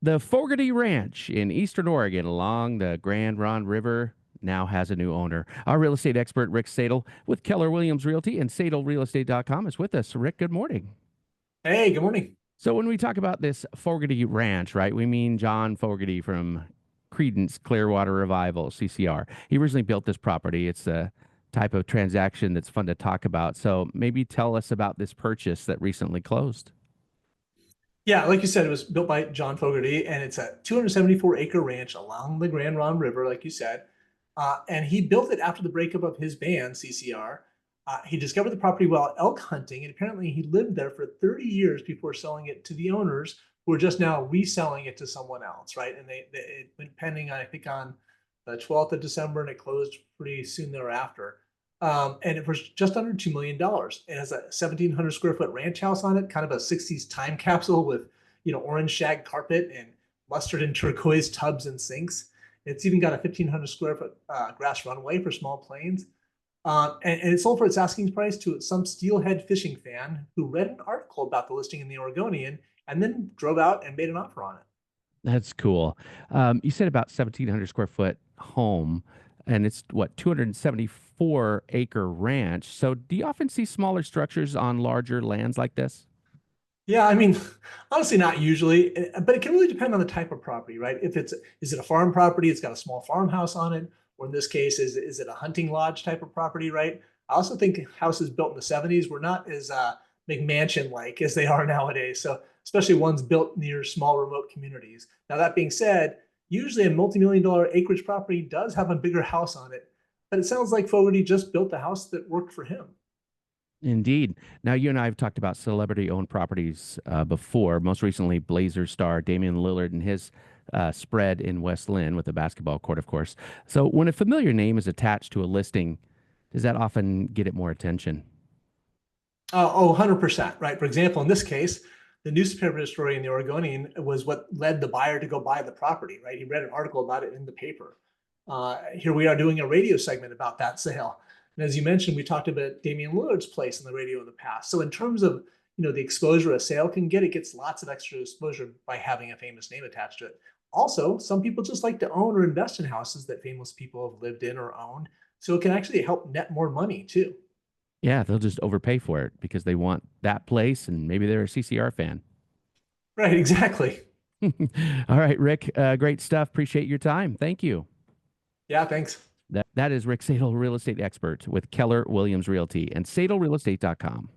The Fogerty Ranch in Eastern Oregon along the Grand Ronde River now has a new owner. Our real estate expert, Rick Sadle, with Keller Williams Realty and SadleRealEstate.com is with us. Rick, good morning. Hey, good morning. So when we talk about this Fogerty Ranch, right, we mean John Fogerty from Credence Clearwater Revival, CCR. He originally built this property. It's a type of transaction that's fun to talk about. So maybe tell us about this purchase that recently closed. Yeah, like you said, it was built by John Fogerty, and it's a 274-acre ranch along the Grand Ronde River, like you said. And he built it after the breakup of his band, CCR. He discovered the property while elk hunting, and apparently he lived there for 30 years before selling it to the owners, who are just now reselling it to someone else, right? And it went pending, I think, on the 12th of December, and it closed pretty soon thereafter. And it was just under $2 million. It has a 1,700 square foot ranch house on it, kind of a 60s time capsule with, orange shag carpet and mustard and turquoise tubs and sinks. It's even got a 1,500 square foot grass runway for small planes. And it sold for its asking price to some steelhead fishing fan who read an article about the listing in the Oregonian and then drove out and made an offer on it. That's cool. You said about 1,700 square foot home, and it's what, 274-acre ranch. So do you often see smaller structures on larger lands like this? Yeah, I mean, honestly, not usually, but it can really depend on the type of property, right? If is it a farm property? It's got a small farmhouse on it, or in this case, is it a hunting lodge type of property, right? I also think houses built in the 70s were not as McMansion-like as they are nowadays. So, especially ones built near small remote communities. Now, that being said, usually a multi-million dollar acreage property does have a bigger house on it, but it sounds like Fogarty just built the house that worked for him. Indeed. Now, you and I have talked about celebrity-owned properties before. Most recently, Blazer star Damian Lillard and his spread in West Lynn with the basketball court, of course. So, when a familiar name is attached to a listing, does that often get it more attention? 100%, right? For example, in this case, the newspaper story in the Oregonian was what led the buyer to go buy the property, right? He read an article about it in the paper. Here we are doing a radio segment about that sale. And as you mentioned, we talked about Damian Lillard's place in the radio in the past. So in terms of the exposure a sale can get, it gets lots of extra exposure by having a famous name attached to it. Also, some people just like to own or invest in houses that famous people have lived in or owned. So it can actually help net more money too. Yeah, they'll just overpay for it because they want that place and maybe they're a CCR fan. Right, exactly. All right, Rick, great stuff. Appreciate your time. Thank you. Yeah, thanks. That is Rick Sadle, real estate expert with Keller Williams Realty and SadleRealEstate.com.